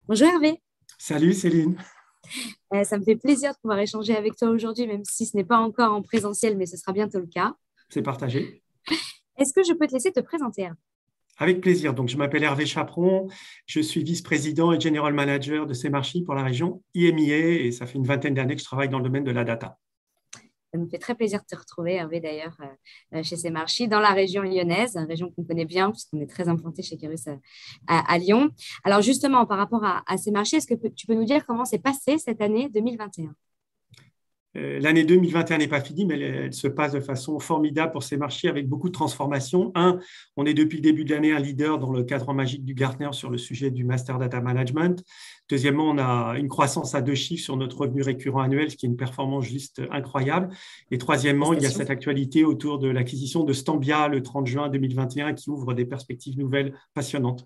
Bonjour Hervé. Salut Céline, Ça me fait plaisir de pouvoir échanger avec toi aujourd'hui, même si ce n'est pas encore en présentiel, mais ce sera bientôt le cas. c'est partagé. Est-ce que je peux te laisser te présenter, Hervé? Avec plaisir. Donc, je m'appelle Hervé Chaperon, je suis vice-président et general manager de Semarchi pour la région IMIA et ça fait une vingtaine d'années que je travaille dans le domaine de la data. Ça me fait très plaisir de te retrouver, Hervé, d'ailleurs, chez Semarchi, dans la région lyonnaise, une région qu'on connaît bien, puisqu'on est très implanté chez Kérus à Lyon. Alors, justement, par rapport à Semarchi, est-ce que tu peux nous dire comment s'est passée cette année 2021? L'année 2021 n'est pas finie, mais elle se passe de façon formidable pour ces marchés avec beaucoup de transformations. Un, on est depuis le début de l'année un leader dans le cadran magique du Gartner sur le sujet du Master Data Management. Deuxièmement, on a une croissance à 2 chiffres sur notre revenu récurrent annuel, ce qui est une performance juste incroyable. Et troisièmement, il y a Félicitations. cette actualité autour de l'acquisition de Stambia le 30 juin 2021 qui ouvre des perspectives nouvelles passionnantes.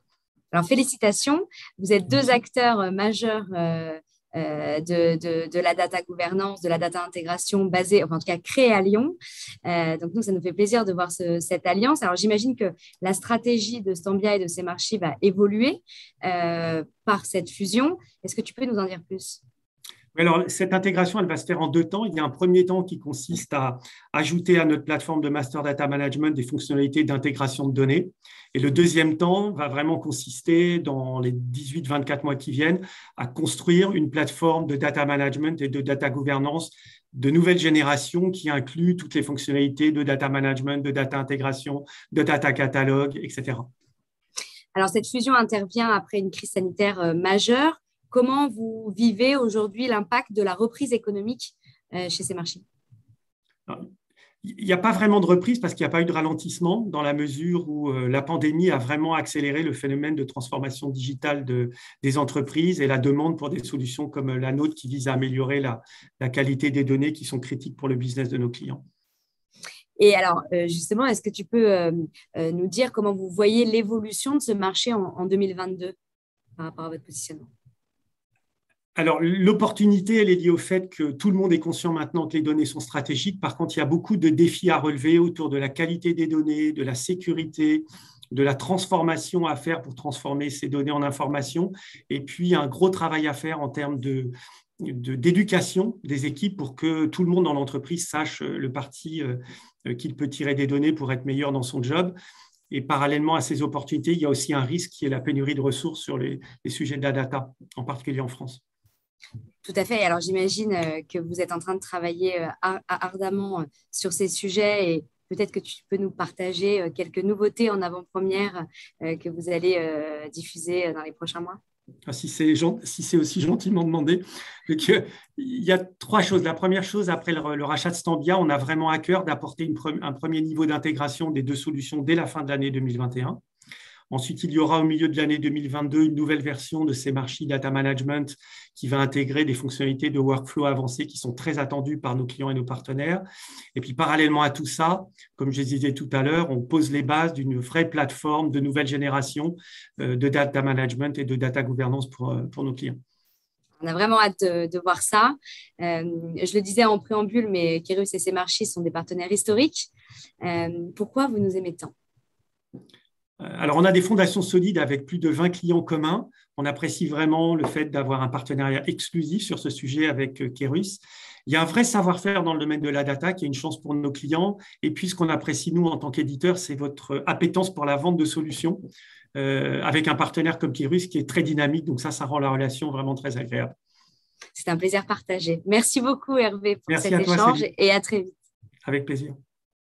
Alors, félicitations. Vous êtes deux Merci. acteurs majeurs de la data gouvernance, de la data intégration basée, enfin, en tout cas créée à Lyon. Donc, nous, ça nous fait plaisir de voir cette alliance. Alors, j'imagine que la stratégie de Stambia et de Semarchi va évoluer par cette fusion. Est-ce que tu peux nous en dire plus? Alors, cette intégration, elle va se faire en 2 temps. Il y a un premier temps qui consiste à ajouter à notre plateforme de Master Data Management des fonctionnalités d'intégration de données. Et le deuxième temps va vraiment consister, dans les 18-24 mois qui viennent, à construire une plateforme de data management et de data gouvernance de nouvelle génération qui inclut toutes les fonctionnalités de data management, de data intégration, de data catalogue, etc. Alors, cette fusion intervient après une crise sanitaire majeure. Comment vous vivez aujourd'hui l'impact de la reprise économique chez Semarchi? Il n'y a pas vraiment de reprise parce qu'il n'y a pas eu de ralentissement dans la mesure où la pandémie a vraiment accéléré le phénomène de transformation digitale des entreprises et la demande pour des solutions comme la nôtre qui vise à améliorer la qualité des données qui sont critiques pour le business de nos clients. Et alors, justement, est-ce que tu peux nous dire comment vous voyez l'évolution de ce marché en 2022 par rapport à votre positionnement? Alors, l'opportunité, elle est liée au fait que tout le monde est conscient maintenant que les données sont stratégiques. Par contre, il y a beaucoup de défis à relever autour de la qualité des données, de la sécurité, de la transformation à faire pour transformer ces données en informations. Et puis, un gros travail à faire en termes d'éducation des équipes pour que tout le monde dans l'entreprise sache le parti qu'il peut tirer des données pour être meilleur dans son job. Et parallèlement à ces opportunités, il y a aussi un risque qui est la pénurie de ressources sur les sujets de la data, en particulier en France. Tout à fait. Alors, j'imagine que vous êtes en train de travailler ardemment sur ces sujets et peut-être que tu peux nous partager quelques nouveautés en avant-première que vous allez diffuser dans les prochains mois. Si c'est aussi gentiment demandé. Donc, il y a 3 choses. La première chose, après le rachat de Stambia, on a vraiment à cœur d'apporter un premier niveau d'intégration des 2 solutions dès la fin de l'année 2021. Ensuite, il y aura au milieu de l'année 2022 une nouvelle version de Semarchi Data Management qui va intégrer des fonctionnalités de workflow avancées qui sont très attendues par nos clients et nos partenaires. Et puis, parallèlement à tout ça, comme je disais tout à l'heure, on pose les bases d'une vraie plateforme de nouvelle génération de data management et de data gouvernance pour nos clients. On a vraiment hâte de voir ça. Je le disais en préambule, mais Kérus et Semarchi sont des partenaires historiques. Pourquoi vous nous aimez tant? Alors, on a des fondations solides avec plus de 20 clients communs. On apprécie vraiment le fait d'avoir un partenariat exclusif sur ce sujet avec Kérus. Il y a un vrai savoir-faire dans le domaine de la data qui est une chance pour nos clients. Et puis, ce qu'on apprécie, nous, en tant qu'éditeurs, c'est votre appétence pour la vente de solutions avec un partenaire comme Kérus qui est très dynamique. Donc, ça rend la relation vraiment très agréable. C'est un plaisir partagé. Merci beaucoup, Hervé, pour Merci cet à toi, échange Céline. et à très vite. Avec plaisir.